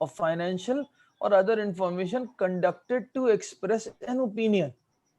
of financial or other information conducted to express an opinion।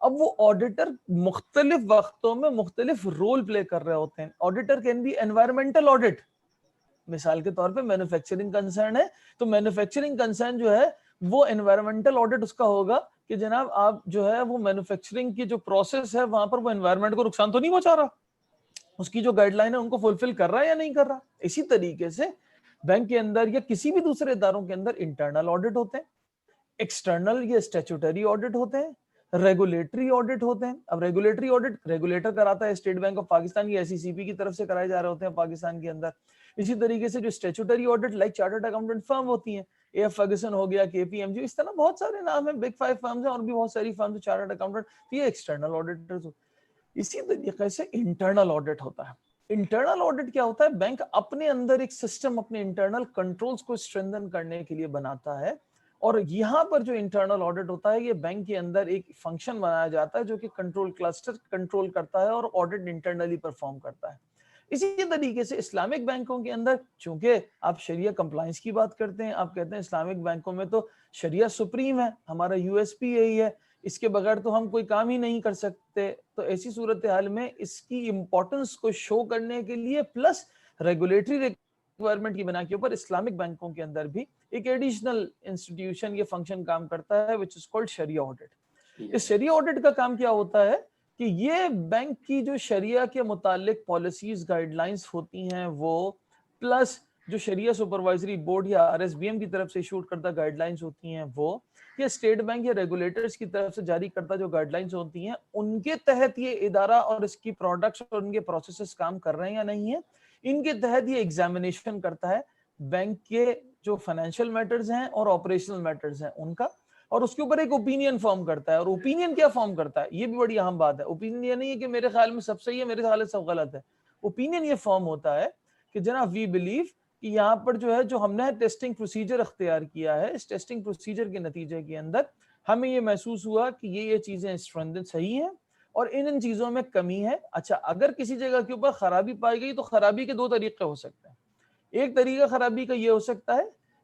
اب وہ auditor مختلف وقتوں میں مختلف رول پلے کر رہے ہوتے ہیں. Auditor can be environmental audit, مثال کے طور پہ مینوفیکچرنگ کنسرن ہے تو مینوفیکچرنگ کنسرن جو ہے وہ انوائرمنٹل آڈٹ اس کا ہوگا کہ جناب آپ جو ہے وہ مینوفیکچرنگ کی جو پروسیس ہے وہاں پر وہ انوائرمنٹ کو نقصان تو نہیں پہنچا رہا, اس کی جو گائیڈ لائن ہے ان کو فلفل کر رہا ہے یا نہیں کر رہا. اسی طریقے سے بینک کے اندر یا کسی بھی دوسرے اداروں کے اندر انٹرنل آڈٹ ہوتے ہیں, ایکسٹرنل یا اسٹیچوٹری آڈٹ ہوتے ہیں, ریگولیٹری آڈٹ ہوتے ہیں. اب ریگولیٹری آڈٹ ریگولیٹر کراتا ہے, اسٹیٹ بینک آف پاکستان یا SECP کی طرف سے کرائے جا رہے ہوتے ہیں پاکستان کے اندر. اسی طریقے سے جو statutory audit like chartered accountant firm ہوتی ہیں, AF فرگسن ہو گیا, KPMG, اس طرح بہت سارے نام ہیں, بگ 5 فرمز ہیں اور بھی بہت ساری فرمز چارٹرڈ اکاؤنٹنٹ, یہ ایکسٹرنل آڈیٹرز. اسی طریقے سے انٹرنل آڈٹ ہوتا ہے. انٹرنل آڈٹ کیا ہوتا ہے؟ بینک اپنے اندر ایک سسٹم اپنے انٹرنل کنٹرولز کو اسٹرینتھن کرنے کے لیے بناتا ہے, اور یہاں پر جو انٹرنل آڈٹ ہوتا ہے یہ بینک کے اندر ایک فنکشن بنایا جاتا ہے جو کہ کنٹرول کلسٹر کنٹرول کرتا ہے اور آڈٹ انٹرنلی پرفارم کرتا ہے. اسی طریقے سے اسلامک بینکوں کے اندر چونکہ آپ شریعہ کمپلائنس کی بات کرتے ہیں, آپ کہتے ہیں اسلامک بینکوں میں تو شریعہ سپریم ہے, ہمارا USP یہی ہے, اس کے بغیر تو ہم کوئی کام ہی نہیں کر سکتے. تو ایسی صورتحال میں اس کی امپورٹنس کو شو کرنے کے لیے پلس ریگولیٹری ریکوائرمنٹ کی بنا کے اوپر اسلامک بینکوں کے اندر بھی ایک ایڈیشنل انسٹیٹیوشن یہ فنکشن کام کرتا ہے which is called شریعہ آڈٹ. اس شریعہ آڈٹ کا کام کیا ہوتا ہے کہ یہ بینک کی جو شریعہ کے متعلق پالیسیز گائیڈ لائنز ہوتی ہیں وہ پلس جو شریعہ سپروائزری بورڈ یا RSBM کی طرف سے ایشوڈ کردہ گائیڈ لائنز ہوتی ہیں وہ, یا اسٹیٹ بینک یا ریگولیٹرز کی طرف سے جاری کردہ جو گائیڈ لائنز ہوتی ہیں ان کے تحت یہ ادارہ اور اس کی پروڈکٹس اور ان کے پروسیسز کام کر رہے ہیں یا نہیں ہیں, ان کے تحت یہ ایگزامینیشن کرتا ہے بینک کے جو فائنینشیل میٹرز ہیں اور آپریشنل میٹرز ہیں ان کا, اور اس کے اوپر ایک اوپینین فارم کرتا ہے. اور اوپینین کیا فارم کرتا ہے, یہ بھی بڑی اہم بات ہے. اوپینین یہ نہیں ہے کہ میرے خیال میں سب صحیح ہے, میرے خیال میں سب غلط ہے. اوپینین یہ فارم ہوتا ہے کہ جناب وی بلیو کہ یہاں پر جو ہے جو ہم نے ٹیسٹنگ پروسیجر اختیار کیا ہے, اس ٹیسٹنگ پروسیجر کے نتیجے کے اندر ہمیں یہ محسوس ہوا کہ یہ چیزیں صحیح ہیں اور ان چیزوں میں کمی ہے. اچھا, اگر کسی جگہ کے اوپر خرابی پائی گئی تو خرابی کے دو طریقے ہو سکتے ہیں. ایک طریقہ خرابی کا یہ ہو سکتا ہے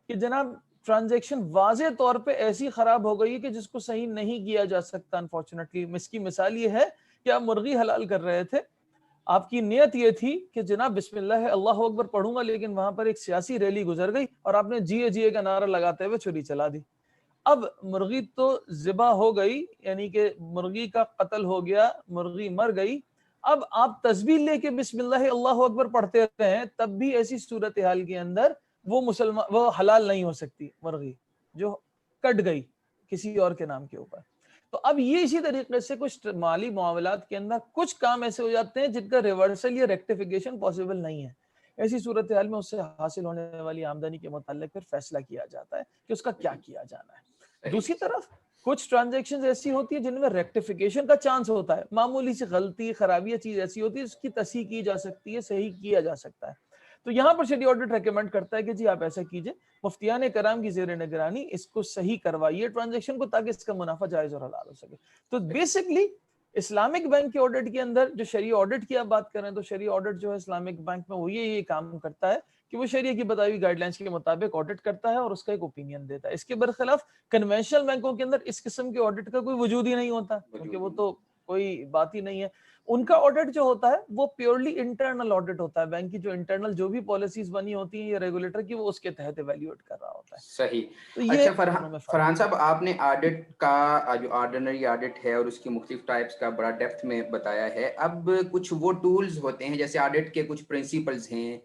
کہ جناب ٹرانزیکشن واضح طور پہ ایسی خراب ہو گئی کہ جس کو صحیح نہیں کیا جا سکتا انفارچونیٹلی. اس کی مثال یہ ہے کہ آپ مرغی حلال کر رہے تھے, آپ کی نیت یہ تھی کہ جناب بسم اللہ اللہ اکبر پڑھوں گا, لیکن وہاں پر ایک سیاسی ریلی گزر گئی اور آپ نے جیے جیے کا نعرہ لگاتے ہوئے چھری چلا دی. اب مرغی تو ذبح ہو گئی, یعنی کہ مرغی کا قتل ہو گیا, مرغی مر گئی. اب آپ تسبیح لے کے بسم اللہ اللہ اکبر پڑھتے رہے ہیں, تب بھی ایسی صورتحال کے اندر وہ حلال نہیں ہو سکتی مرغی جو کٹ گئی کسی اور کے نام کے اوپر. تو اب یہ اسی طریقے سے کچھ مالی معاملات کے اندر کچھ کام ایسے ہو جاتے ہیں جن کا ریورسل یا ریکٹیفیکیشن پاسبل نہیں ہے. ایسی صورتحال میں اس سے حاصل ہونے والی آمدنی کے متعلق پھر فیصلہ کیا جاتا ہے کہ اس کا کیا کیا جانا ہے. دوسری طرف کچھ ٹرانزیکشن ایسی ہوتی ہے جن میں ریکٹیفیکیشن کا چانس ہوتا ہے, معمولی سی غلطی خرابی یا چیز ایسی ہوتی ہے اس کی تصحیح کی جا سکتی ہے, صحیح کیا جا سکتا ہے. تو یہاں پر شریعہ آڈٹ ریکمینڈ کرتا ہے کہ جی آپ ایسا کیجئے, مفتیان کرام کی زیر نگرانی اس کو صحیح کروائیے ٹرانزیکشن کو, تاکہ اس کا منافع جائز اور حلال ہو سکے. تو بیسکلی اسلامک بینک کے آڈٹ کے اندر جو شریعہ آڈٹ کی آپ بات کریں تو شریعہ آڈٹ جو ہے اسلامک بینک میں وہ یہ کام کرتا ہے کہ وہ شریعہ کی بتائی ہوئی گائیڈ لائنس کے مطابق آڈٹ کرتا ہے اور اس کا ایک اوپینین دیتا ہے. اس کے برخلاف کنونشنل بینکوں کے اندر اس قسم کے آڈٹ کا کوئی وجود ہی نہیں ہوتا, کیونکہ وہ تو کوئی بات ہی نہیں ہے. ان کا آڈٹ جو ہوتا ہے وہ پیورلی انٹرنل آڈٹ ہوتا ہے, بینک کی جو انٹرنل جو بھی پالیسیز بنی ہوتی ہیں یا ریگولیٹر کی وہ اس کے تحت ایویلیویٹ کر رہا ہوتا ہے. صحیح. اچھا فرحان صاحب, آپ نے آڈٹ کا جو آرڈنری آڈٹ ہے اور اس کی مختلف ٹائپس کا بڑا ڈیپتھ میں بتایا ہے. اب کچھ وہ ٹولز ہوتے ہیں جیسے آڈٹ کے کچھ پرنسپلز ہیں,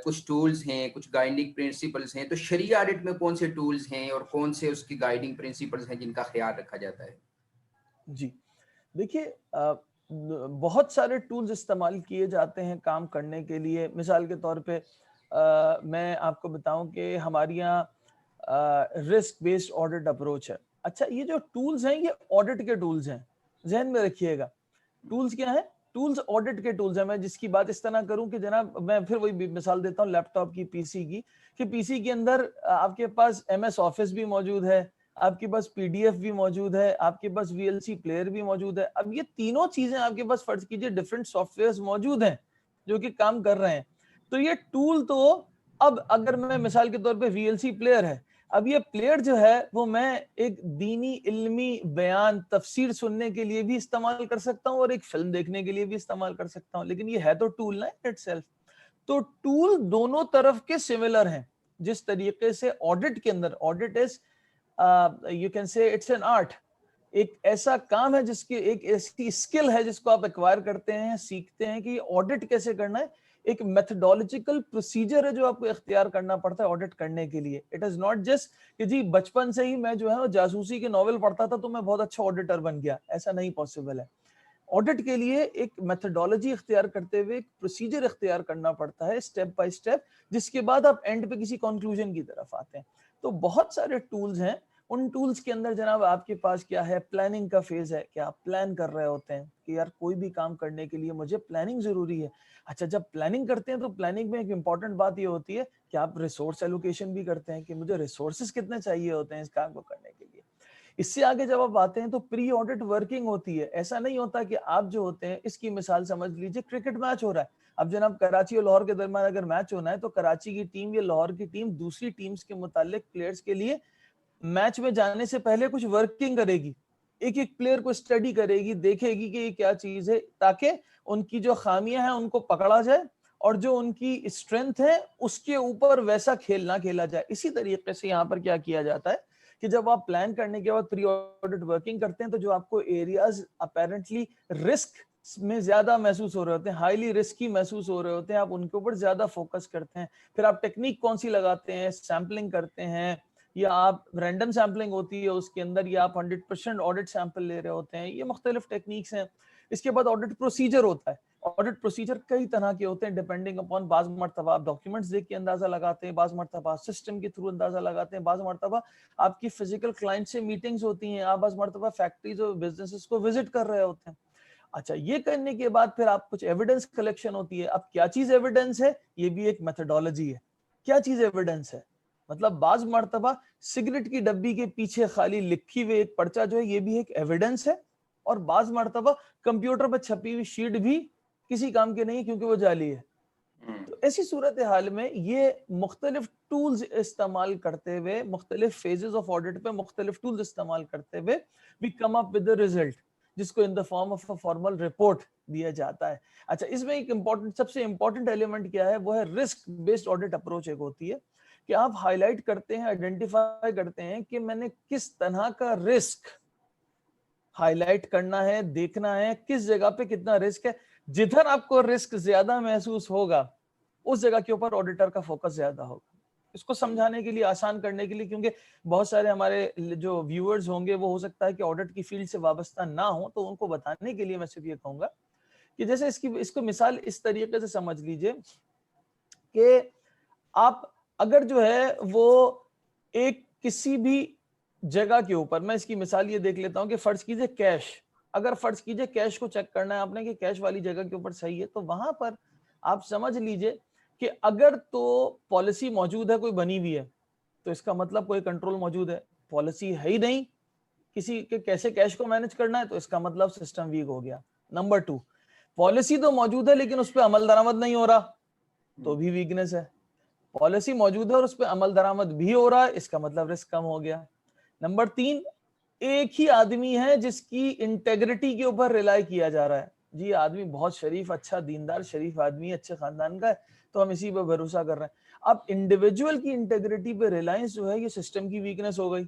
کچھ ٹولز ہیں, کچھ گائیڈنگ پرنسپلز ہیں, تو شریعہ آڈٹ میں کون سے ٹولز ہیں اور کون سے اس کی گائیڈنگ پرنسپلز ہیں جن کا خیال رکھا جاتا ہے؟ جی دیکھیے, بہت سارے ٹولز استعمال کیے جاتے ہیں کام کرنے کے لیے. مثال کے طور پہ میں آپ کو بتاؤں کہ ہمارے یہاں رسک بیسڈ آڈٹ اپروچ ہے. اچھا, یہ جو ٹولز ہیں یہ آڈٹ کے ٹولز ہیں, ذہن میں رکھیے گا. ٹولز کیا ہیں؟ ٹولز آڈٹ کے ٹولز ہیں. میں جس کی بات اس طرح کروں کہ جناب میں پھر وہی مثال دیتا ہوں لیپ ٹاپ کی, پی سی کی, کہ پی سی کے اندر آپ کے پاس MS آفس بھی موجود ہے, آپ کے پاس PDF بھی موجود ہے, آپ کے پاس VLC پلیئر بھی موجود ہے. اب یہ تینوں چیزیں آپ کے پاس فرض کیجئے ڈیفرنٹ سافٹ ویئرز موجود ہیں جو کہ کام کر رہے ہیں. تو یہ ٹول تو اب اگر میں مثال کے طور پہ VLC پلیئر ہے, اب یہ پلیئر جو ہے وہ میں ایک دینی علمی بیان تفسیر سننے کے لیے بھی استعمال کر سکتا ہوں اور ایک فلم دیکھنے کے لیے بھی استعمال کر سکتا ہوں، لیکن یہ ہے تو ٹول نا اٹ سیلف. تو ٹول دونوں طرف کے سملر ہیں. جس طریقے سے آڈٹ کے اندر، audit is you can say it's an art, ایک ایسا کام ہے جس کی ایک ایسی اسکل ہے جس کو آپ ایکوائر کرتے ہیں، سیکھتے ہیں کہ آڈٹ کیسے کرنا ہے. ایک میتھڈولوجیکل پروسیجر ہے جو آپ کو اختیار کرنا پڑتا ہے آڈٹ کرنے کے لیے. اٹ از ناٹ جسٹ کہ جی بچپن سے ہی میں جو ہے جاسوسی کے ناول پڑھتا تھا تو میں بہت اچھا آڈیٹر بن گیا، ایسا نہیں پاسبل ہے. آڈٹ کے لیے ایک میتھڈولوجی اختیار کرتے ہوئے ایک پروسیجر اختیار کرنا پڑتا ہے اسٹیپ بائی اسٹیپ، جس کے بعد آپ اینڈ پہ کسی کنکلوژن کی طرف آتے ہیں. تو بہت سارے ٹولز ہیں. ان ٹولز کے اندر جناب آپ کے پاس کیا ہے، پلاننگ کا فیز ہے کہ آپ پلان کر رہے ہوتے ہیں کہ یار کوئی بھی کام کرنے کے لیے مجھے پلاننگ ضروری ہے. اچھا جب پلاننگ کرتے ہیں تو پلاننگ میں ایک امپورٹنٹ بات یہ ہوتی ہے کہ آپ ریسورس ایلوکیشن بھی کرتے ہیں کہ مجھے ریسورسز کتنے چاہیے ہوتے ہیں اس کام کو کرنے کے لیے. اس سے آگے جب آپ آتے ہیں تو پری آڈٹ ورکنگ ہوتی ہے. ایسا نہیں ہوتا کہ آپ جو ہوتے ہیں، اس کی مثال سمجھ لیجئے کرکٹ میچ ہو رہا ہے. اب جناب کراچی اور لاہور کے درمیان اگر میچ ہونا ہے تو کراچی کی ٹیم یا لاہور کی ٹیم دوسری ٹیمز کے متعلق پلیئرز کے لیے میچ میں جانے سے پہلے کچھ ورکنگ کرے گی، ایک ایک پلیئر کو اسٹڈی کرے گی، دیکھے گی کہ یہ کیا چیز ہے، تاکہ ان کی جو خامیاں ہیں ان کو پکڑا جائے اور جو ان کی اسٹرینتھ ہے اس کے اوپر ویسا کھیل نہ کھیلا جائے. اسی طریقے سے یہاں پر کیا کیا جاتا ہے کہ جب آپ پلان کرنے کے بعد پری آڈٹ ورکنگ کرتے ہیں تو جو آپ کو ایریاز اپیرنٹلی رسک میں زیادہ محسوس ہو رہے ہوتے ہیں، ہائیلی رسکی محسوس ہو رہے ہوتے ہیں، آپ ان کے اوپر زیادہ فوکس کرتے ہیں. پھر آپ ٹیکنیک کون سی لگاتے ہیں، سیمپلنگ کرتے ہیں یا آپ رینڈم سیمپلنگ ہوتی ہے اس کے اندر، یا آپ 100% آڈٹ سیمپل لے رہے ہوتے ہیں. یہ مختلف ٹیکنیکس ہیں. اس کے بعد آڈٹ پروسیجر ہوتا ہے. آڈٹ پروسیجر کئی طرح کے ہوتے ہیں ڈیپینڈنگ اپون. بعض مرتبہ آپ ڈاکیومنٹس دیکھ کے اندازہ لگاتے ہیں، بعض مرتبہ سسٹم کے تھرو اندازہ لگاتے ہیں، بعض مرتبہ آپ کی فزیکل کلائنٹ سے میٹنگز ہوتی ہیں، آپ بعض مرتبہ فیکٹریز اور بزنسز کو وزٹ کر رہے ہوتے ہیں. اچھا یہ کرنے کے بعد پھر آپ کچھ ایویڈنس کلیکشن ہوتی ہے. اب کیا چیز ایویڈنس ہے، یہ بھی ایک میتھڈولوجی ہے. کیا چیز ایویڈنس ہے مطلب بعض مرتبہ سگریٹ کی ڈبی کے پیچھے خالی لکھی ہوئی ایک پرچہ جو ہے یہ بھی ایک ایویڈنس ہے، اور بعض مرتبہ کمپیوٹر پر چھپی ہوئی شیٹ بھی کسی کام کے نہیں کیونکہ وہ جعلی ہے. تو ایسی صورتحال میں یہ مختلف ٹولز استعمال کرتے ہوئے، مختلف فیزز آف آڈٹ پہ مختلف ٹولز استعمال کرتے ہوئے we come up with the result جس کو in the form of a formal report دیا جاتا ہے. اچھا اس میں ایک امپورٹنٹ، سب سے امپورٹنٹ ایلیمنٹ کیا ہے، وہ ہے رسک بیسڈ آڈٹ اپروچ. ایک ہوتی ہے کہ آپ ہائی لائٹ کرتے ہیں، آئیڈینٹیفائی کرتے ہیں کہ میں نے کس طرح کا رسک ہائی لائٹ کرنا ہے، دیکھنا ہے کس جگہ پہ کتنا رسک ہے. جدھر آپ کو رسک زیادہ محسوس ہوگا اس جگہ کے اوپر آڈیٹر کا فوکس زیادہ ہوگا. اس کو سمجھانے کے لیے، آسان کرنے کے لیے، کیونکہ بہت سارے ہمارے جو ویورز ہوں گے وہ ہو سکتا ہے کہ آڈٹ کی فیلڈ سے وابستہ نہ ہوں، تو ان کو بتانے کے لیے میں صرف یہ کہوں گا کہ جیسے اس کو مثال اس طریقے سے سمجھ لیجئے کہ آپ اگر جو ہے وہ ایک کسی بھی جگہ کے اوپر، میں اس کی مثال یہ دیکھ لیتا ہوں کہ فرض کیجئے کیش، اگر فرض کیجئے کیش کو چیک کرنا ہے آپ نے کہ کیش والی جگہ کے اوپر صحیح ہے، تو وہاں پر آپ سمجھ لیجئے کہ اگر تو پالیسی موجود ہے، کوئی بنی ہوئی ہے، تو اس کا مطلب کوئی کنٹرول موجود ہے. پالیسی ہے ہی نہیں کسی کے کیسے کیش کو مینج کرنا ہے، تو اس کا مطلب سسٹم ویک ہو گیا. نمبر 2، پالیسی تو موجود ہے لیکن اس پہ عمل درآمد نہیں ہو رہا، تو بھی ویکنس ہے. پالیسی موجود ہے اور اس پہ عمل درآمد بھی ہو رہا ہے، اس کا مطلب رسک کم ہو گیا. نمبر 3، ایک ہی آدمی ہے جس کی انٹیگریٹی کے اوپر ریلائی کیا جا رہا ہے. جی آدمی بہت شریف، اچھا دیندار شریف آدمی، اچھے خاندان کا ہے، تو ہم اسی پہ بھروسہ کر رہے ہیں. اب انڈیویجول کی انٹیگریٹی پہ ریلائنس جو ہے یہ سسٹم کی ویکنس ہو گئی.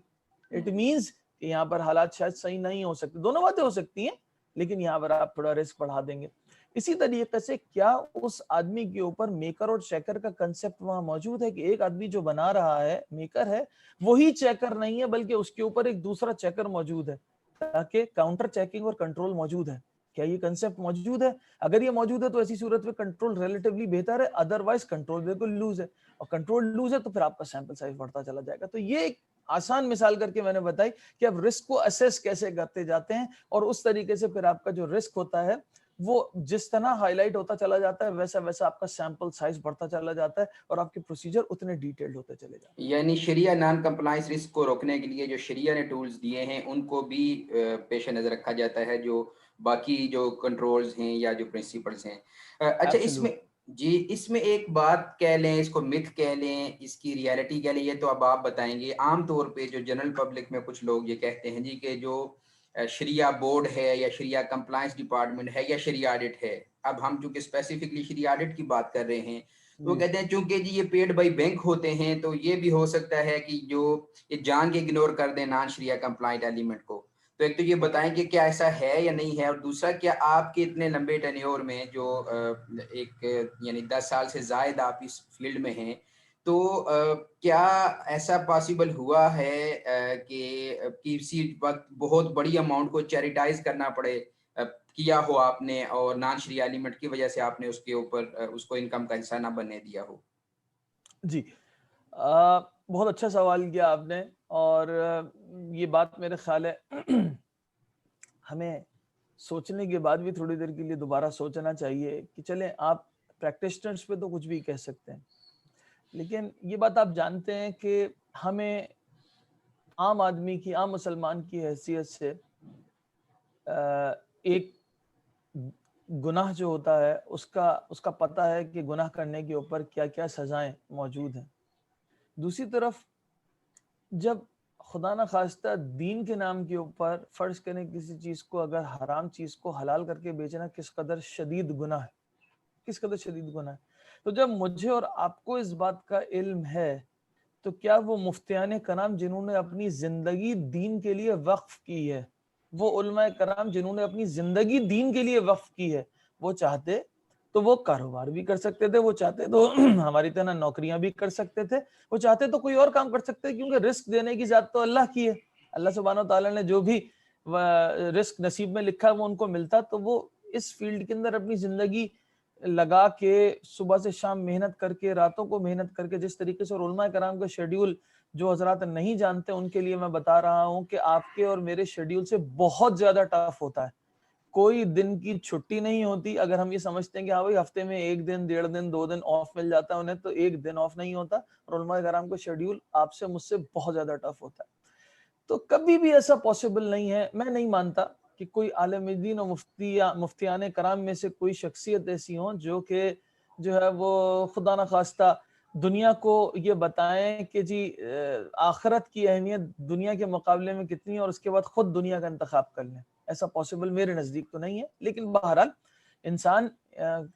اٹ مینز کہ یہاں پر حالات شاید صحیح نہیں ہو سکتے. دونوں باتیں ہو سکتی ہیں لیکن یہاں پر آپ تھوڑا رسک بڑھا دیں گے. اسی طریقے سے کیا اس آدمی کے اوپر میکر اور چیکر کا کنسپٹ وہاں موجود ہے کہ ایک آدمی جو بنا رہا ہے میکر ہے وہی چیکر نہیں ہے، بلکہ اس کے اوپر ایک دوسرا چیکر موجود ہے تاکہ کاؤنٹر چیکنگ اور کنٹرول موجود ہے. کیا یہ کنسپٹ موجود ہے؟ اگر یہ موجود ہے تو ایسی صورت میں کنٹرول ریلیٹیولی بہتر ہے، ادروائز کنٹرول بالکل لوز ہے، اور کنٹرول لوز ہے تو پھر آپ کا سیمپل سائز بڑھتا چلا جائے گا. تو یہ ایک آسان مثال کر کے میں نے بتائی کہ اب رسک کو اسیس کیسے کرتے جاتے ہیں، اور اس طریقے سے پھر آپ کا جو رسک ہوتا ہے وہ جس طرح ہائی لائٹ ہوتا چلا جاتا ہے ویسا ویسا آپ کا سیمپل سائز بڑھتا چلا جاتا ہے اور آپ کے پروسیجر اتنے ڈیٹیلڈ ہوتے چلے جاتے ہیں. یعنی شریعہ نان کمپلائنس رسک کو روکنے کے لیے جو شریعہ نے ٹولز دیے ہیں ان کو بھی پیش نظر رکھا جاتا ہے، جو باقی جو کنٹرولز ہیں یا جو پرنسپلز ہیں. اچھا جی اس میں ایک بات کہہ لیں، اس کو متھ کہہ لیں، اس کی ریالٹی کہہ لیں، یہ تو اب آپ بتائیں گے. عام طور پہ جو جنرل پبلک میں کچھ لوگ یہ کہتے ہیں جی کہ جو شریعہ بورڈ ہے یا شریعہ کمپلائنس ڈپارٹمنٹ ہے یا شریعہ آڈٹ ہے، اب ہم چونکہ اسپیسیفکلی شریعہ آڈٹ کی بات کر رہے ہیں تو وہ کہتے ہیں چونکہ جی یہ پیڈ بائی بینک ہوتے ہیں تو یہ بھی ہو سکتا ہے کہ جو یہ جان کے اگنور کر دیں نان شریعہ کمپلائنٹ ایلیمنٹ کو. تو ایک تو یہ بتائیں کہ کیا ایسا ہے یا نہیں ہے، اور دوسرا کیا آپ کے اتنے لمبے ٹینیور میں جو ایک یعنی 10 سال سے زائد آپ اس فیلڈ میں ہیں، تو کیا ایسا پاسبل ہوا ہے کہ کسی وقت بہت بڑی اماؤنٹ کو چیریٹائز کرنا پڑے، کیا ہو آپ نے، اور نان شریعہ ایلیمنٹ کی وجہ سے آپ نے اس کے اوپر اس کو انکم کا حصہ نہ بننے دیا ہو؟ جی بہت اچھا سوال کیا آپ نے، اور یہ بات میرے خیال ہے ہمیں سوچنے کے بعد بھی تھوڑی دیر کے لیے دوبارہ سوچنا چاہیے کہ چلیں آپ پریکٹیشنرز پہ تو کچھ بھی کہہ سکتے ہیں، لیکن یہ بات آپ جانتے ہیں کہ ہمیں عام آدمی کی، عام مسلمان کی حیثیت سے ایک گناہ جو ہوتا ہے اس کا پتہ ہے کہ گناہ کرنے کے اوپر کیا کیا سزائیں موجود ہیں. دوسری طرف جب خدا نہ خواستہ دین کے نام کے اوپر فرض کریں کسی چیز کو، اگر حرام چیز کو حلال کر کے بیچنا کس قدر شدید گناہ ہے، کس قدر شدید گناہ ہے. تو جب مجھے اور آپ کو اس بات کا علم ہے تو کیا وہ مفتیان کرام جنہوں نے اپنی زندگی دین کے لیے وقف کی ہے، وہ علماء کرام جنہوں نے اپنی زندگی دین کے لیے وقف کی ہے، وہ چاہتے تو وہ کاروبار بھی کر سکتے تھے، وہ چاہتے تو ہماری طرح نوکریاں بھی کر سکتے تھے، وہ چاہتے تو کوئی اور کام کر سکتے، کیونکہ رزق دینے کی ذات تو اللہ کی ہے. اللہ سبحانہ و تعالیٰ نے جو بھی رزق نصیب میں لکھا وہ ان کو ملتا. تو وہ اس فیلڈ کے اندر اپنی زندگی لگا کے صبح سے شام محنت کر کے، راتوں کو محنت کر کے، جس طریقے سے، اور علماء کرام کا شیڈیول جو حضرات نہیں جانتے ان کے لیے میں بتا رہا ہوں کہ آپ کے اور میرے شیڈیول سے بہت زیادہ ٹف ہوتا ہے. کوئی دن کی چھٹی نہیں ہوتی. اگر ہم یہ سمجھتے ہیں کہ ہاں بھائی ہفتے میں 1 دن 1.5 دن 2 دن آف مل جاتا ہے انہیں، تو 1 دن آف نہیں ہوتا. اور علماء کرام کا شیڈیول آپ سے مجھ سے بہت زیادہ ٹف ہوتا ہے. تو کبھی بھی ایسا پاسبل نہیں ہے، میں نہیں مانتا کہ کوئی عالم دین اور مفتیان کرام میں سے کوئی شخصیت ایسی ہوں جو کہ جو ہے وہ خدا نہ خواستہ دنیا کو یہ بتائیں کہ جی آخرت کی اہمیت دنیا کے مقابلے میں کتنی ہے، اور اس کے بعد خود دنیا کا انتخاب کر لیں. ایسا پاسبل میرے نزدیک تو نہیں ہے. لیکن بہرحال انسان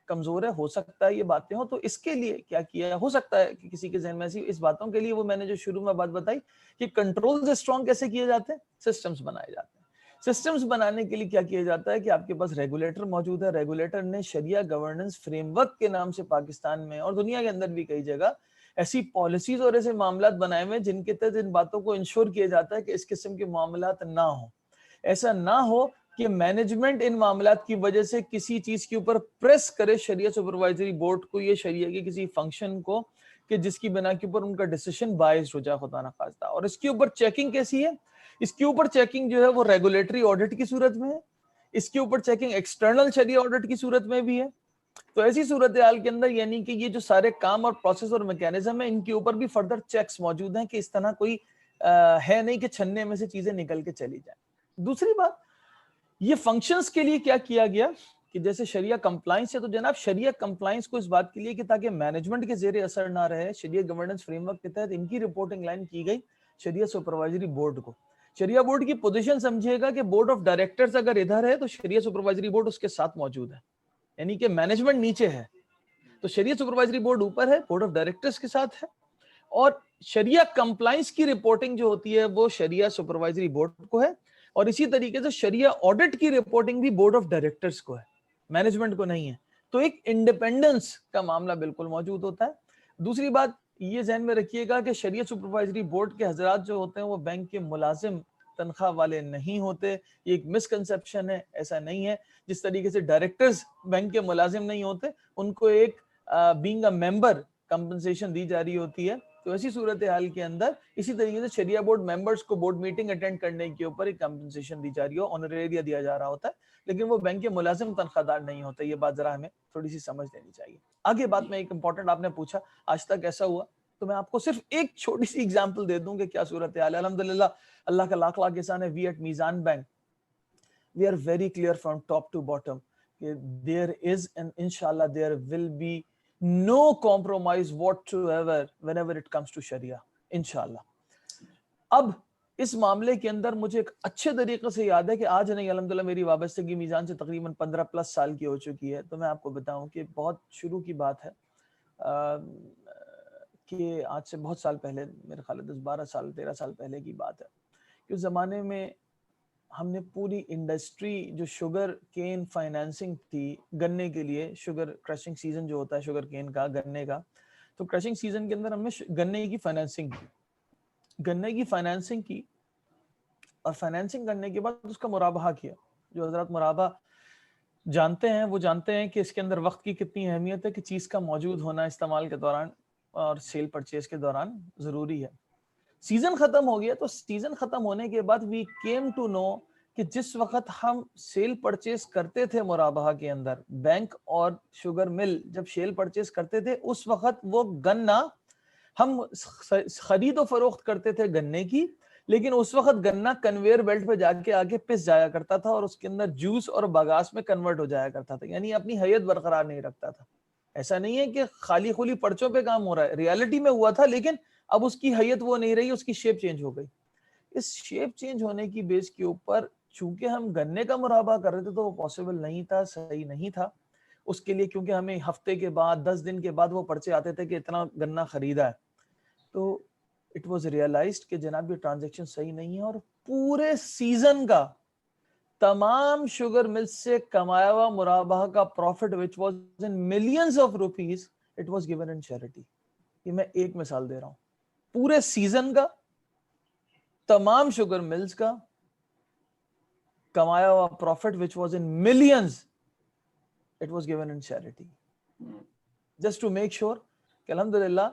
کمزور ہے، ہو سکتا ہے یہ باتیں ہوں. تو اس کے لیے کیا کیا ہو سکتا ہے کہ کسی کے ذہن میں ایسی اس باتوں کے لیے، وہ میں نے جو شروع میں بات بتائی کہ کنٹرولز اسٹرانگ کیسے کیے جاتے ہیں، سسٹمز بنائے جاتے ہیں. سسٹمز بنانے کے لیے کیا کیا جاتا ہے کہ آپ کے پاس ریگولیٹر موجود ہے. ریگولیٹر نے شریعہ گورننس فریم ورک کے نام سے پاکستان میں اور دنیا کے اندر بھی کئی جگہ ایسی پالیسیز اور ایسے معاملات بنائے ہوئے جن کے تحت ان باتوں کو انشور کیا جاتا ہے کہ اس قسم کے معاملات نہ ہوں. ایسا نہ ہو کہ مینجمنٹ ان معاملات کی وجہ سے کسی چیز کے اوپر پریس کرے شریعہ سپروائزری بورڈ کو، یہ شریعہ کے کسی فنکشن کو، کہ جس کی بنا کے اوپر ان کا ڈیسیشن باعث ہو جائے خدا نہ خواستہ. اور اس کے اوپر چیکنگ کیسی ہے؟ اس کے اوپر چیکنگ جو ہے وہ ریگولیٹری آڈٹ کی صورت میں ہے. اس کے اوپر چیکنگ ایکسٹرنل شریعہ آڈٹ کی صورت میں بھی ہے. تو ایسی صورتحال کے اندر یعنی کہ یہ جو سارے کام اور پروسیس اور میکینزم ہیں، ان کے اوپر بھی فردر چیکس موجود ہیں کہ اس طرح کوئی ہے نہیں کہ چھننے میں سے چیزیں نکل کے چلی جائیں. دوسری بات، یہ فنکشنز کے لیے کیا کیا گیا کہ جیسے شریعہ کمپلائنس ہے، تو جناب شریعہ کمپلائنس کو اس بات کے لیے کہ تاکہ مینجمنٹ کے زیر اثر نہ رہے، شریعہ گورننس فریم ورک کے تحت ان کی رپورٹنگ لائن کی گئی شریعہ سپروائزری بورڈ کو. شریعہ بورڈ کی پوزیشن سمجھے گا کہ بورڈ آف ڈائریکٹرز اگر ادھر ہے تو شریعہ سپروائزری بورڈ اس کے ساتھ موجود ہے، یعنی کہ مینجمنٹ نیچے ہے تو شریعہ سپروائزری بورڈ اوپر ہے، بورڈ آف ڈائریکٹرز کے ساتھ ہے. اور شریعہ کمپلائنس کی رپورٹنگ جو ہوتی ہے وہ شریعہ سپروائزری بورڈ کو ہے. اور اسی طریقے سے شریعہ آڈٹ کی رپورٹنگ بھی بورڈ آف ڈائریکٹرز کو ہے، مینجمنٹ کو نہیں ہے. تو ایک انڈیپینڈنس کا معاملہ بالکل موجود ہوتا ہے. دوسری بات یہ ذہن میں رکھیے گا کہ شریعہ سپروائزری بورڈ کے حضرات جو ہوتے ہیں وہ بینک کے ملازم تنخواہ والے نہیں ہوتے. یہ ایک مسکنسپشن ہے، ایسا نہیں ہے. جس طریقے سے ڈائریکٹرز بینک کے ملازم نہیں ہوتے، ان کو ایک بینگ اے ممبر کمپنسیشن دی جا رہی ہوتی ہے. تو ایسی صورتحال کے اندر اسی طریقے سے شریعہ بورڈ ممبرز کو بورڈ میٹنگ اٹینڈ کرنے کے اوپر ایک کمپنسیشن دی جا رہی ہو، آنریریا دیا جا رہا ہوتا ہے، لیکن وہ بینک کے ملازم تنخواہ دار نہیں ہوتے. یہ بات ذرا ہمیں تھوڑی سی سمجھ لینی چاہیے. آگے بات میں ایک امپورٹنٹ آپ نے پوچھا آج تک ایسا ہوا، تو میں آپ کو صرف ایک چھوٹی سی ایگزامپل دے دوں کہ کیا صورتحال ہے. الحمدللہ اللہ کا لاکھ لاکھ احسان ہے. وی at Meezan bank we are very clear from top to bottom. There is and inshallah there will be no compromise whatsoever whenever it comes to Sharia, inshallah. اب اس معاملے کے اندر مجھے ایک اچھے طریقے سے یاد ہے کہ آج نہیں الحمدللہ میری وابستگی میزان سے تقریباً 15+ سال کی ہو چکی ہے، تو میں آپ کو بتاؤں کہ بہت شروع کی بات ہے کہ آج سے بہت سال پہلے، میرے خیال ہے 10-12 سال 13 سال پہلے کی بات ہے، کہ اس زمانے میں ہم نے پوری انڈسٹری جو شوگر کین فائنینسنگ تھی گنے کے لیے، شوگر کریشنگ سیزن جو ہوتا ہے شوگر کین کا، گنے کا، تو کریشنگ سیزن کے اندر ہم نے گنے کی فائنینسنگ کی اور فائنینسنگ کرنے کے بعد اس کا مرابحہ کیا. جو حضرات مرابحہ جانتے ہیں وہ جانتے ہیں کہ اس کے اندر وقت کی کتنی اہمیت ہے، کہ چیز کا موجود ہونا استعمال کے دوران اور سیل پرچیز کے دوران ضروری ہے. سیزن ختم ہو گیا، تو سیزن ختم ہونے کے بعد وی کیم ٹو نو کہ جس وقت ہم سیل پرچیز کرتے تھے مرابحہ کے اندر، بینک اور شوگر مل جب سیل پرچیز کرتے تھے، اس وقت وہ گنا ہم خرید و فروخت کرتے تھے گنے کی، لیکن اس وقت گنا کنویئر بیلٹ پہ جا کے آگے پس جایا کرتا تھا اور اس کے اندر جوس اور باگاس میں کنورٹ ہو جایا کرتا تھا، یعنی اپنی حیت برقرار نہیں رکھتا تھا. ایسا نہیں ہے کہ خالی خولی پرچوں پہ کام ہو رہا ہے، ریالٹی میں ہوا تھا، لیکن اب اس کی حیت وہ نہیں رہی، اس کی شیپ چینج ہو گئی. اس شیپ چینج ہونے کی بیس کے اوپر چونکہ ہم گنے کا مرابحہ کر رہے تھے تو وہ پاسبل نہیں تھا، صحیح نہیں تھا اس کے لیے، کیونکہ ہمیں ہفتے کے بعد 10 دن کے بعد وہ پرچے آتے تھے کہ اتنا گنا خریدا ہے. تو اٹ واز ریئلائزڈ کہ جناب یہ ٹرانزیکشن صحیح نہیں ہے، اور پورے سیزن کا تمام شوگر مل سے کمایا ہوا مرابحہ کا profit which was in millions of rupees, it was given in charity. یہ میں ایک مثال دے رہا ہوں. پورے سیزن کا تمام شوگر ملز کا کمایا ہوا profit which was in millions, it was given in charity. Just to make sure کہ الحمدللہ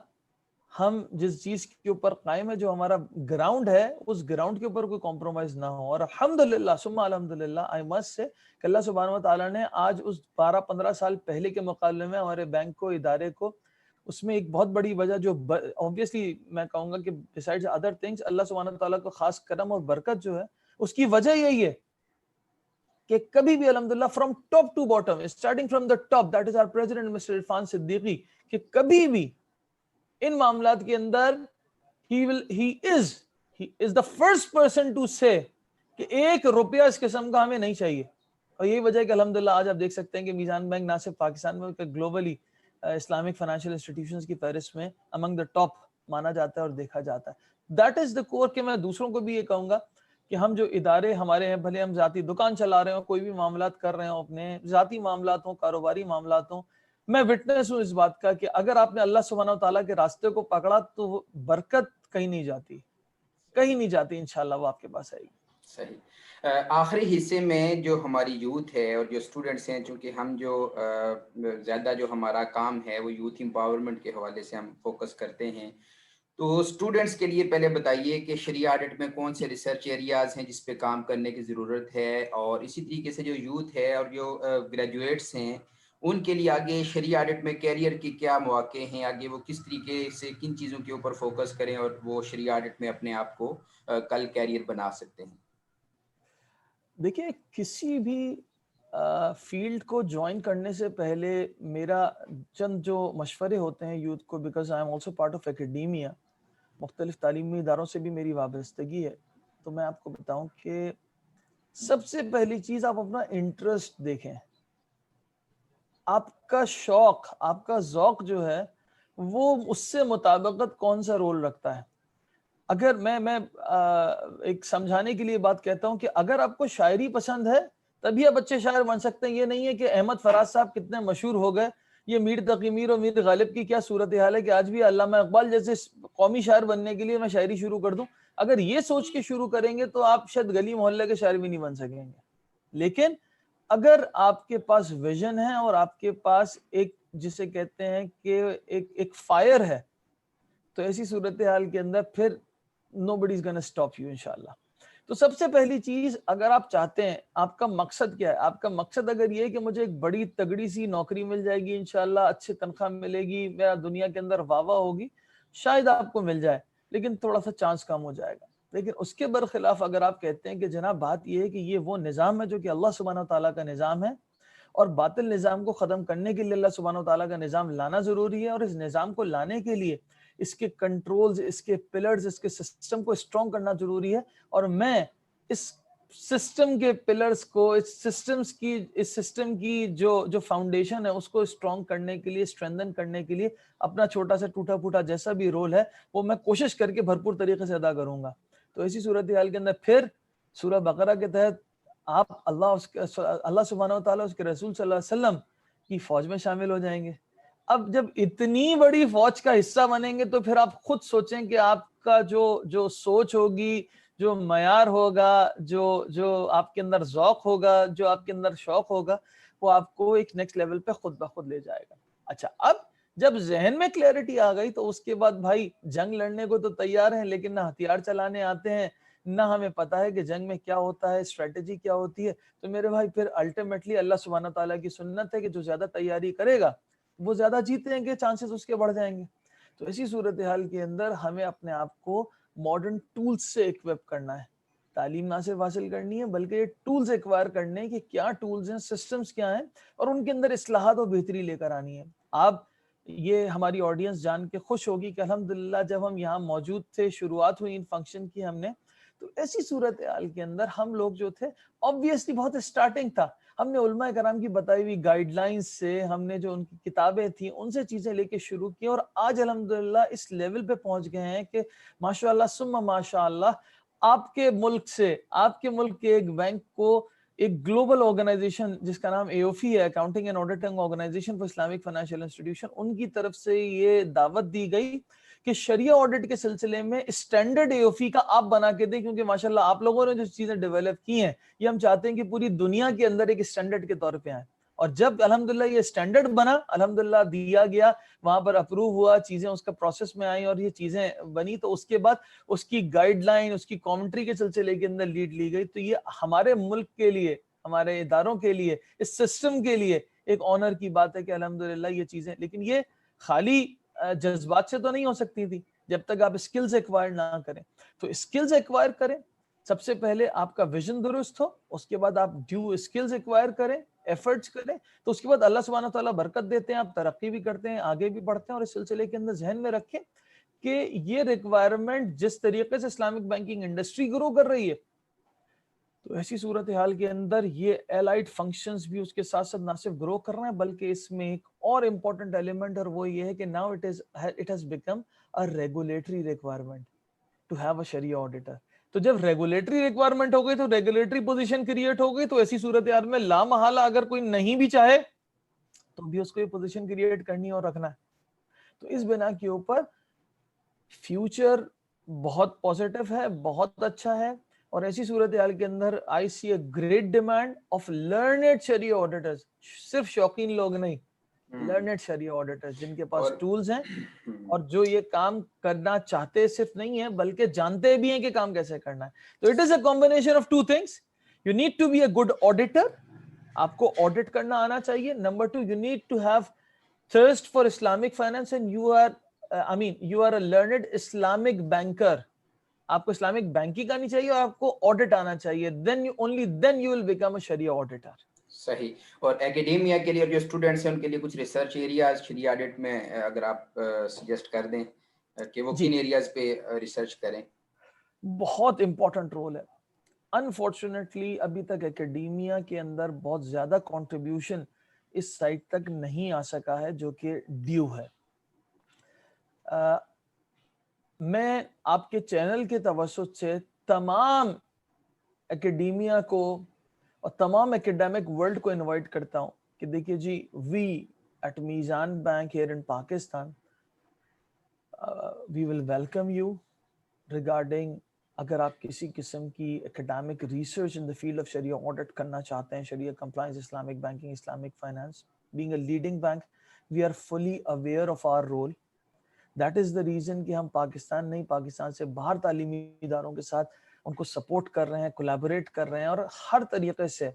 ہم جس چیز کے اوپر قائم ہے، جو ہمارا گراؤنڈ ہے، اس گراؤنڈ کے اوپر کوئی کمپرومائز نہ ہو. اور الحمدللہ ثم الحمدللہ آئی مسٹ سے کہ اللہ سبحانہ و تعالیٰ نے آج اس 12-15 سال پہلے کے مقابلے میں ہمارے بینک کو، ادارے کو، اس میں ایک بہت بڑی وجہ جو obviously میں کہوں گا کہ besides other things اللہ سبحانہ و تعالیٰ کو خاص کرم اور برکت جو ہے اس کی وجہ یہی ہے کہ کبھی بھی الحمدللہ from top to bottom, starting from the top, that is our president Mr. Irfan Siddiqui, کہ کبھی بھی ان معاملات کے اندر he is the first person to say کہ 1 روپیہ اس قسم کا ہمیں نہیں چاہیے. اور یہی وجہ ہے کہ الحمدللہ آج آپ دیکھ سکتے ہیں کہ میزان بینک نہ صرف پاکستان میں بلکہ گلوبلی اسلامک فائنینشیل انسٹیٹیوشنز کی فہرست میں among the top مانا جاتا ہے اور دیکھا جاتا ہے. That is the core. کہ میں دوسروں کو بھی یہ کہوں گا کہ ہم جو ادارے ہمارے ہیں، بھلے ہم ذاتی دکان چلا رہے ہوں، کوئی بھی معاملات کر رہے ہوں، اپنے ذاتی معاملات ہوں، کاروباری معاملات ہوں، میں وٹنس ہوں اس بات کا کہ اگر آپ نے اللہ سبحانہ و تعالیٰ کے راستے کو پکڑا تو برکت کہیں نہیں جاتی، کہیں نہیں جاتی، انشاءاللہ وہ آپ کے پاس آئے گی. صحیح. آخری حصے میں جو ہماری یوتھ ہے اور جو اسٹوڈنٹس ہیں، چونکہ ہم جو زیادہ جو ہمارا کام ہے وہ یوتھ امپاورمنٹ کے حوالے سے ہم فوکس کرتے ہیں، تو اسٹوڈنٹس کے لیے پہلے بتائیے کہ شریعہ آڈٹ میں کون سے ریسرچ ایریاز ہیں جس پہ کام کرنے کی ضرورت ہے، اور اسی طریقے سے جو یوتھ ہے اور جو گریجویٹس ہیں ان کے لیے آگے شریعہ آڈٹ میں کیریئر کی کیا مواقع ہیں، آگے وہ کس طریقے سے کن چیزوں کے اوپر فوکس کریں اور وہ شریعہ آڈٹ میں اپنے آپ کو کل کیریئر بنا سکتے ہیں. دیکھیں، کسی بھی فیلڈ کو جوائن کرنے سے پہلے میرا چند جو مشورے ہوتے ہیں یوتھ کو، because I am also part of academia, مختلف تعلیمی اداروں سے بھی میری وابستگی ہے، تو میں آپ کو بتاؤں کہ سب سے پہلی چیز آپ اپنا انٹرسٹ دیکھیں. آپ کا شوق، آپ کا ذوق جو ہے وہ اس سے مطابقت کون سا رول رکھتا ہے. اگر میں ایک سمجھانے کے لیے بات کہتا ہوں کہ اگر آپ کو شاعری پسند ہے تبھی آپ اچھے شاعر بن سکتے ہیں. یہ نہیں ہے کہ احمد فراز صاحب کتنے مشہور ہو گئے، یہ میر تقی میر اور میر غالب کی کیا صورتحال ہے کہ آج بھی علامہ اقبال جیسے قومی شاعر بننے کے لیے میں شاعری شروع کر دوں. اگر یہ سوچ کے شروع کریں گے تو آپ شاید گلی محلے کے شاعر بھی نہیں بن سکیں گے. لیکن اگر آپ کے پاس ویژن ہے اور آپ کے پاس ایک جسے کہتے ہیں کہ ایک فائر ہے، تو ایسی صورتحال کے اندر پھر nobody is gonna stop you انشاءاللہ. تو سب سے پہلی چیز، اگر آپ چاہتے ہیں، آپ کا مقصد کیا ہے؟ آپ کا مقصد اگر یہ ہے کہ مجھے ایک بڑی تگڑی سی نوکری مل جائے گی انشاءاللہ، اچھی تنخواہ ملے گی، میرا دنیا کے اندر واہ واہ ہوگی، شاید آپ کو مل جائے، لیکن تھوڑا سا چانس کم ہو جائے گا. لیکن اس کے برخلاف اگر آپ کہتے ہیں کہ جناب بات یہ ہے کہ یہ وہ نظام ہے جو کہ اللہ سبحانہ و تعالیٰ کا نظام ہے، اور باطل نظام کو ختم کرنے کے لیے اللہ سبحانہ و تعالیٰ کا نظام لانا ضروری ہے، اور اس نظام کو لانے کے لیے اس کے کنٹرولز، اس کے پلرز، اس کے سسٹم کو اسٹرانگ کرنا ضروری ہے. اور میں اس سسٹم کے پلرز کو، اس سسٹم کی جو فاؤنڈیشن ہے اس کو اسٹرانگ کرنے کے لیے، اسٹرینتھن کرنے کے لیے اپنا چھوٹا سا ٹوٹا پھوٹا جیسا بھی رول ہے وہ میں کوشش کر کے بھرپور طریقے سے ادا کروں گا. تو ایسی صورتحال کے اندر پھر سورہ بقرہ کے تحت آپ اللہ سبحانہ و تعالیٰ اس کے رسول صلی اللہ علیہ وسلم کی فوج میں شامل ہو جائیں گے. اب جب اتنی بڑی فوج کا حصہ بنیں گے تو پھر آپ خود سوچیں کہ آپ کا جو سوچ ہوگی، جو معیار ہوگا، جو آپ کے اندر ذوق ہوگا، جو آپ کے اندر شوق ہوگا، وہ آپ کو ایک نیکسٹ لیول پہ خود بخود لے جائے گا. اچھا، اب جب ذہن میں کلیئرٹی آ گئی تو اس کے بعد بھائی جنگ لڑنے کو تو تیار ہیں، لیکن نہ ہتھیار چلانے آتے ہیں، نہ ہمیں پتا ہے کہ جنگ میں کیا ہوتا ہے، اسٹریٹجی کیا ہوتی ہے. تو میرے بھائی پھر الٹیمیٹلی اللہ سبحانہ تعالیٰ کی سنت ہے کہ جو زیادہ تیاری کرے گا وہ زیادہ جیتیں گے، چانسز اس کے بڑھ جائیں گے. تو ایسی صورتحال کے اندر ہمیں اپنے آپ کو ماڈرن ٹولز سے اکوپ کرنا ہے. تعلیم نہ صرف حاصل کرنی ہے بلکہ یہ ٹولز ایکوائر کرنے ہیں کہ کیا ٹولز ہیں، سسٹمز کیا ہیں، اور ان کے اندر اصلاحات و بہتری لے کر آنی ہے. آپ یہ ہماری آڈینس جان کے خوش ہوگی کہ الحمدللہ جب ہم یہاں موجود تھے، شروعات ہوئی ان فنکشن کی ہم نے، تو ایسی صورتحال کے اندر ہم لوگ جو تھے obviously بہت اسٹارٹنگ تھا، ہم نے علماء کرام کی بتائی ہوئی گائیڈ لائنز سے، ہم نے جو ان کی کتابیں تھیں ان سے چیزیں لے کے شروع کی، اور آج الحمدللہ اس لیول پہ پہنچ گئے ہیں کہ ماشاءاللہ ثم ماشاءاللہ آپ کے ملک سے، آپ کے ملک کے ایک بینک کو ایک گلوبل آرگنائزیشن جس کا نام AOFI ہے، accounting and auditing organization for Islamic financial institution, ان کی طرف سے یہ دعوت دی گئی کہ شریعہ آڈٹ کے سلسلے میں اسٹینڈرڈ AOFI کا آپ بنا کے دیں، کیونکہ ماشاءاللہ آپ لوگوں نے جو چیزیں ڈیولپ کی ہیں یہ ہم چاہتے ہیں کہ پوری دنیا کے اندر ایک اسٹینڈرڈ کے طور پہ آئیں. اور جب الحمدللہ یہ اسٹینڈرڈ بنا، الحمدللہ دیا گیا، وہاں پر اپروو ہوا، چیزیں اس کا پروسیس میں آئیں اور یہ چیزیں بنی، تو اس کے بعد اس کی گائیڈ لائن، اس کی کامنٹری کے سلسلے کے اندر لیڈ لی گئی. تو یہ ہمارے ملک کے لیے، ہمارے اداروں کے لیے، اس سسٹم کے لیے ایک آنر کی بات ہے کہ الحمدللہ یہ چیزیں، لیکن یہ خالی جذبات سے تو نہیں ہو سکتی تھی جب تک آپ اسکلز ایکوائر نہ کریں. تو اسکلز ایکوائر کریں، سب سے پہلے آپ کا ویژن درست ہو، اس کے بعد آپ ڈیو اسکلز ایکوائر کریں، ایفرٹس کریں، تو اس کے بعد اللہ سبحانہ تعالیٰ برکت دیتے ہیں، آپ ترقی بھی کرتے ہیں، آگے بھی بڑھتے ہیں. اور اس سلسلے کے اندر ذہن میں رکھیں کہ یہ ریکوائرمنٹ جس طریقے سے اسلامک بینکنگ انڈسٹری گرو کر رہی ہے، تو ایسی صورتحال کے اندر یہ الائڈ فنکشنز بھی اس کے ساتھ ساتھ نہ صرف گرو کر رہے ہیں بلکہ اس میں ایک اور امپورٹنٹ ایلیمنٹ، اور وہ یہ ہے کہ now it has become a regulatory requirement to have a شریعہ آڈیٹر. تو جب ریگولیٹری ریکوائرمنٹ ہو گئی تو ریگولیٹری پوزیشن کریٹ ہو گئی، تو ایسی صورتحال میں لا محالہ اگر کوئی نہیں بھی چاہے تو بھی اس کو یہ پوزیشن کریٹ کرنی اور رکھنا ہے. تو اس بنا کے اوپر فیوچر بہت پازیٹیو ہے، بہت اچھا ہے. اور ایسی صورتحال کے اندر I see a great demand of learned شریعہ آڈیٹرز، صرف شوقین لوگ نہیں، لرنڈ شریعہ آڈیٹرز جن کے پاس ٹولز ہیں اور جو یہ کام کرنا چاہتے صرف نہیں ہیں بلکہ جانتے بھی ہیں کہ کام کیسے کرنا ہے. تو it is a combination of two things. You need to be a good auditor, آپ کو آڈٹ کرنا آنا چاہیے. Number 2، you need to have thirst for Islamic finance and you are a learned Islamic banker. آپ کو Islamic banking آنی چاہیے اور آپ کو آڈٹ آنا چاہیے. only then you will become a شریعہ آڈیٹر. صحیح. اور ایکیڈیمیا کے لیے جو اسٹوڈنٹس ہیں ان کے لیے کچھ ریسرچ ایریاز شریعہ آڈٹ میں اگر آپ سجیسٹ کر دیں کہ وہ کن ایریاز پہ ریسرچ کریں؟ بہت امپورٹنٹ رول ہے. انفارچونیٹلی ابھی تک ایکیڈیمیا کے اندر بہت زیادہ کنٹریبیوشن اس سائٹ تک نہیں آ سکا ہے جو کہ ڈیو ہے. میں آپ کے چینل کے توسط سے تمام ایکیڈیمیا کو اور تمام ایکیڈیمک ورلڈ کو انوائٹ کرتا ہوں کہ دیکھیے جی، we at Meezan bank here in Pakistan we will welcome you regarding اگر آپ کسی قسم کی academic research in the field of شریعہ آڈٹ کرنا چاہتے ہیں، شریعہ compliance, Islamic banking, Islamic finance. Being a leading bank we are fully aware of our role. That is the reason کہ ہم پاکستان نہیں، پاکستان سے باہر تعلیمی اداروں کے ساتھ ان کو سپورٹ کر رہے ہیں، کولیبوریٹ کر رہے ہیں، اور ہر طریقے سے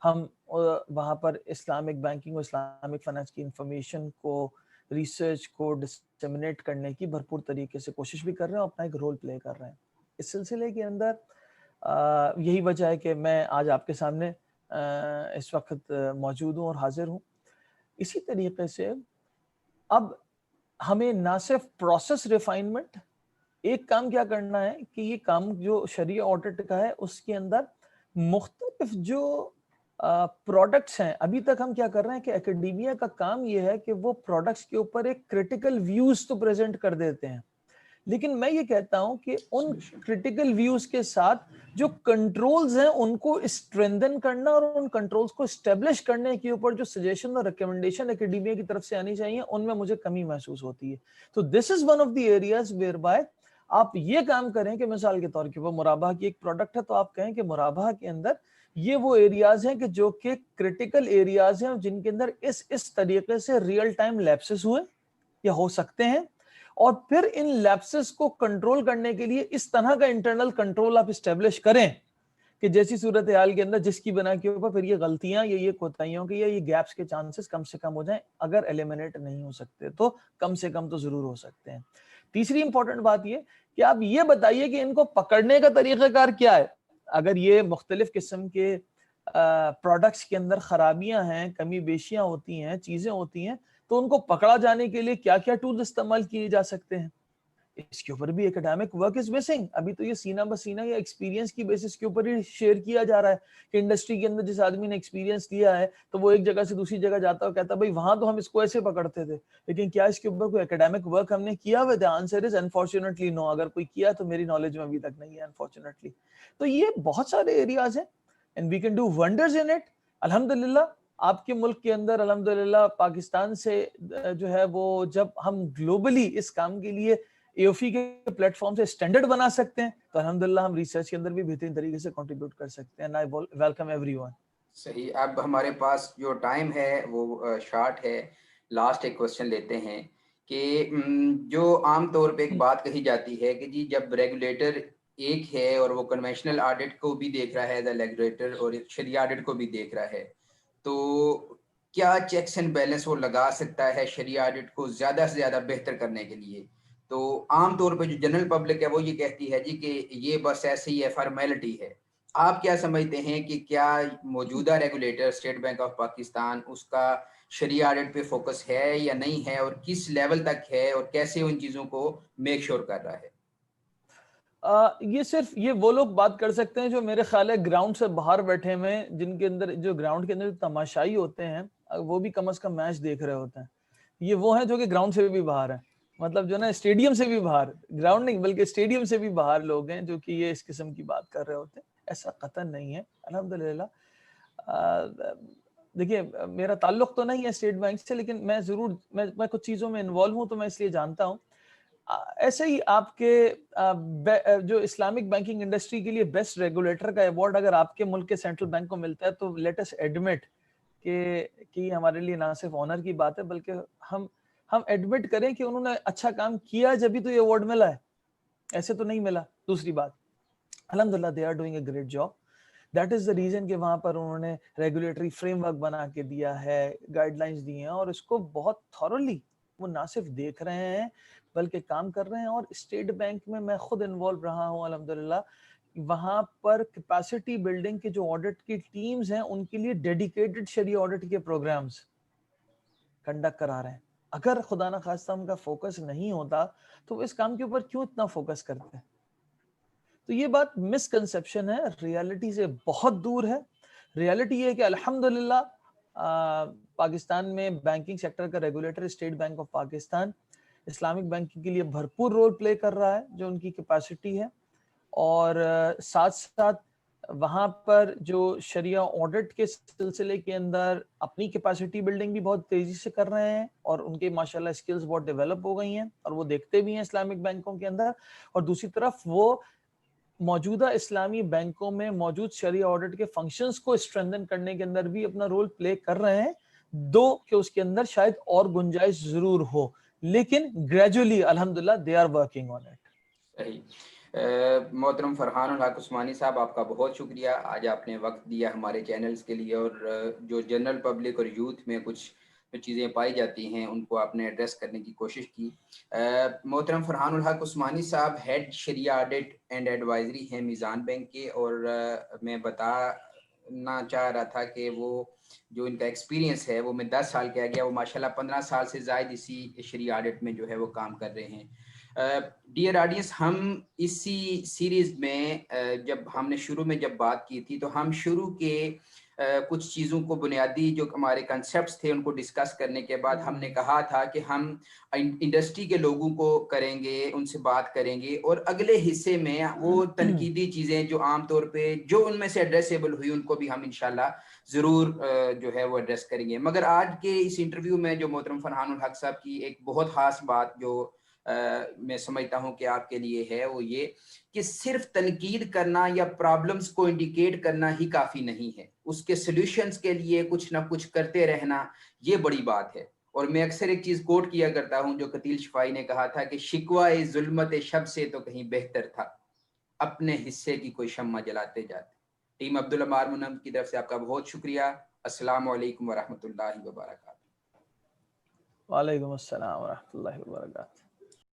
ہم وہاں پر اسلامک بینکنگ اور اسلامک فائنانس کی انفارمیشن کو، ریسرچ کو ڈسیمنیٹ کرنے کی بھرپور طریقے سے کوشش بھی کر رہے ہیں، اپنا ایک رول پلے کر رہے ہیں. اس سلسلے کے اندر یہی وجہ ہے کہ میں آج آپ کے سامنے اس وقت موجود ہوں اور حاضر ہوں. اسی طریقے سے اب ہمیں نہ صرف پروسیس ریفائنمنٹ، ایک کام کیا کرنا ہے کہ یہ کام جو شریعہ آڈٹ کا ہے اس کے اندر مختلف جو پروڈکٹس ہیں، ابھی تک ہم کیا کر رہے ہیں کہ اکیڈیمیا کا کام یہ ہے کہ وہ پروڈکٹس کے اوپر ایک کریٹیکل ویوز تو پریزنٹ کر دیتے ہیں، لیکن میں یہ کہتا ہوں کہ ان کریٹیکل ویوز کے ساتھ جو کنٹرولز ہیں ان کو اسٹرینتھن کرنا اور ان کنٹرولز کو اسٹیبلش کرنے کے اوپر جو سجیشن اور ریکمنڈیشن اکیڈیمیا کی طرف سے آنی چاہیے ان میں مجھے کمی محسوس ہوتی ہے. تو this is one of the areas where by آپ یہ کام کریں کہ مثال کے طور کے وہ مرابحہ کی ایک پروڈکٹ ہے تو آپ کہیں کہ مرابحہ کے اندر یہ وہ ایریاز ہیں کہ جو کہ کریٹیکل ایریاز ہیں جن کے اندر اس طریقے سے ریئل ٹائم لیپسز ہوئے یا ہو سکتے ہیں، اور پھر ان لیپسز کو کنٹرول کرنے کے لیے اس طرح کا انٹرنل کنٹرول آپ اسٹیبلش کریں کہ جیسی صورتحال کے اندر جس کی بنا کے اوپر پھر یہ غلطیاں یا یہ کوتاہیوں کے یا یہ گیپس کے چانسز کم سے کم ہو جائیں. اگر ایلیمنیٹ نہیں ہو سکتے تو کم سے کم تو ضرور ہو سکتے ہیں. تیسری امپورٹنٹ بات یہ کہ آپ یہ بتائیے کہ ان کو پکڑنے کا طریقہ کار کیا ہے. اگر یہ مختلف قسم کے پروڈکٹس کے اندر خرابیاں ہیں، کمی بیشیاں ہوتی ہیں، چیزیں ہوتی ہیں، تو ان کو پکڑا جانے کے لیے کیا کیا ٹولز استعمال کیے جا سکتے ہیں. اس کے اوپر بھی اکیڈیمک ورک از مسنگ. ابھی تو یہ سینہ بسینہ یا ایکسپیرینس کی بیسس کے اوپر ہی شیئر کیا جا رہا ہے کہ انڈسٹری کے اندر جس آدمی نے ایکسپیرینس لیا ہے تو وہ ایک جگہ سے دوسری جگہ جاتا ہے اور کہتا ہے بھائی وہاں تو ہم اس کو ایسے پکڑتے تھے، لیکن کیا اس کے اوپر کوئی اکیڈیمک ورک ہم نے کیا ہوا ہے؟ آنسر از انفارچونیٹلی نو. اگر کوئی کیا تو میری نالج میں ابھی تک نہیں ہے انفارچونیٹلی. تو یہ بہت سارے ایریاز ہیں and we can do wonders in it. الحمدللہ آپ کے ملک کے اندر الحمدللہ پاکستان سے جو ہے وہ جب ہم گلوبلی اس کام کے لیے AOFI کے پلیٹ فارم سے اسٹینڈرڈ بنا سکتے ہیں تو الحمدللہ ہم ریسرچ کے اندر بھی بہترین طریقے سے کنٹریبیوٹ کر سکتے ہیں. I welcome everyone. صحیح. اب ہمارے پاس جو ٹائم ہے وہ شارٹ ہے. لاسٹ ایک کوشچن لیتے ہیں کہ جو عام طور پہ ایک بات کہی جاتی ہے کہ جی جب ریگولیٹر ایک ہے اور وہ کنونشنل آڈٹ کو بھی دیکھ رہا ہے ایز اے ریگولیٹر اور شریعہ آڈٹ کو بھی دیکھ رہا ہے، تو کیا چیکس اینڈ بیلنس وہ لگا سکتا ہے شریعہ آڈٹ کو زیادہ سے زیادہ بہتر کرنے کے لیے؟ تو عام طور پہ جو جنرل پبلک ہے وہ یہ کہتی ہے جی کہ یہ بس ایسے ہی ہے، فارمیلٹی ہے. آپ کیا سمجھتے ہیں کہ کیا موجودہ regulator state bank of Pakistan اس کا شریعہ آڈٹ پہ فوکس ہے یا نہیں ہے، اور کس لیول تک ہے، اور کیسے ان چیزوں کو میک شور کر رہا ہے؟ یہ صرف یہ وہ لوگ بات کر سکتے ہیں جو میرے خیال ہے گراؤنڈ سے باہر بیٹھے ہوئے ہیں، جن کے اندر جو گراؤنڈ کے اندر تماشائی ہوتے ہیں وہ بھی کم از کم میچ دیکھ رہے ہوتے ہیں. یہ وہ ہیں جو کہ گراؤنڈ سے بھی باہر ہیں، مطلب جو نا اسٹیڈیم سے بھی باہر، گراؤنڈ نہیں بلکہ اسٹیڈیم سے بھی باہر لوگ ہیں جو کہ یہ اس قسم کی بات کر رہے ہوتے ہیں. ایسا قطعاً نہیں ہے الحمدللہ. دیکھیے میرا تعلق تو نہیں ہے اسٹیٹ بینک سے، لیکن میں ضرور میں کچھ چیزوں میں انوالو ہوں تو میں اس لیے جانتا ہوں. ایسے ہی آپ کے جو اسلامک بینکنگ انڈسٹری کے لیے بیسٹ ریگولیٹر کا ایوارڈ اگر آپ کے ملک کے سینٹرل بینک کو ملتا ہے تو لیٹ اس ایڈمٹ کہ ہمارے لیے نہ صرف آنر کی بات ہے بلکہ ہم ایڈمٹ کریں کہ انہوں نے اچھا کام کیا جبھی تو یہ ایوارڈ ملا ہے، ایسے تو نہیں ملا. دوسری بات الحمدللہ they are doing a great job. That is the reason کہ وہاں پر انہوں نے ریگولیٹری فریم ورک بنا کے دیا ہے، گائیڈ لائنز دی ہیں، اور اس کو بہت تھورلی وہ نہ صرف دیکھ رہے ہیں بلکہ کام کر رہے ہیں. اور اسٹیٹ بینک میں خود انوالو رہا ہوں الحمدللہ. وہاں پر کیپیسٹی بلڈنگ کے جو آڈٹ کی ٹیمز ہیں ان کے لیے ڈیڈیکیٹڈ شریع آڈٹ کے پروگرامز کنڈکٹ کرا رہے ہیں. اگر خدا نہ خواستہ ان کا فوکس نہیں ہوتا تو وہ اس کام کے اوپر کیوں اتنا فوکس کرتے ہیں؟ تو یہ بات مس کنسپشن ہے، ریالٹی سے بہت دور ہے. ریالٹی یہ ہے کہ الحمدللہ پاکستان میں بینکنگ سیکٹر کا regulator state bank of Pakistan Islamic banking کے لیے بھرپور رول پلے کر رہا ہے جو ان کی کیپیسٹی ہے، اور ساتھ ساتھ وہاں پر جو شریعہ آڈٹ کے سلسلے کے اندر اپنی کیپیسٹی بلڈنگ بھی بہت تیزی سے کر رہے ہیں، اور ان کے ماشاءاللہ اسکلز بہت ڈیولپ ہو گئی ہیں اور وہ دیکھتے بھی ہیں اسلامک بینکوں کے اندر. اور دوسری طرف وہ موجودہ اسلامی بینکوں میں موجود شریعہ آڈٹ کے فنکشنز کو اسٹرینتھن کرنے کے اندر بھی اپنا رول پلے کر رہے ہیں، دو کہ اس کے اندر شاید اور گنجائش ضرور ہو، لیکن گریجولی الحمدللہ they are working on it. صحیح. محترم فرحان الحق عثمانی صاحب، آپ کا بہت شکریہ. آج آپ نے وقت دیا ہمارے چینلز کے لیے، اور جو جنرل پبلک اور یوتھ میں کچھ چیزیں پائی جاتی ہیں ان کو آپ نے ایڈریس کرنے کی کوشش کی. محترم فرحان الحق عثمانی صاحب head Shariah audit and advisory ہیں میزان بینک کے، اور میں بتا نہ چاہ رہا تھا کہ وہ جو ان کا ایکسپیرینس ہے وہ میں 10 سال کیا گیا، وہ ماشاءاللہ 15 سال سے زائد اسی شرعی آڈٹ میں جو ہے وہ کام کر رہے ہیں۔ ڈیئر آڈینس، ہم اسی سیریز میں جب ہم نے شروع میں جب بات کی تھی تو ہم شروع کے کچھ چیزوں کو بنیادی جو ہمارے کنسیپٹس تھے ان کو ڈسکس کرنے کے بعد ہم نے کہا تھا کہ ہم انڈسٹری کے لوگوں کو کریں گے، ان سے بات کریں گے، اور اگلے حصے میں وہ تنقیدی چیزیں جو عام طور پہ جو ان میں سے ایڈریسیبل ہوئی ان کو بھی ہم انشاءاللہ ضرور جو ہے وہ ایڈریس کریں گے۔ مگر آج کے اس انٹرویو میں جو محترم فرحان الحق صاحب کی ایک بہت خاص بات جو میں سمجھتا ہوں کہ آپ کے لیے ہے وہ یہ کہ صرف تنقید کرنا یا پرابلمز کو انڈیکیٹ کرنا ہی کافی نہیں ہے، اس کے سولوشنز کے لیے کچھ نہ کچھ کرتے رہنا یہ بڑی بات ہے۔ اور میں اکثر ایک چیز کوٹ کیا کرتا ہوں جو قتیل شفائی نے کہا تھا کہ شکوہ ظلمت شب سے تو کہیں بہتر تھا اپنے حصے کی کوئی شمع جلاتے جاتے۔ ٹیم عبداللہ مارمونم کی طرف سے آپ کا بہت شکریہ۔ السلام علیکم ورحمۃ اللہ وبرکاتہ۔ وعلیکم السلام ورحمۃ اللہ وبرکاتہ۔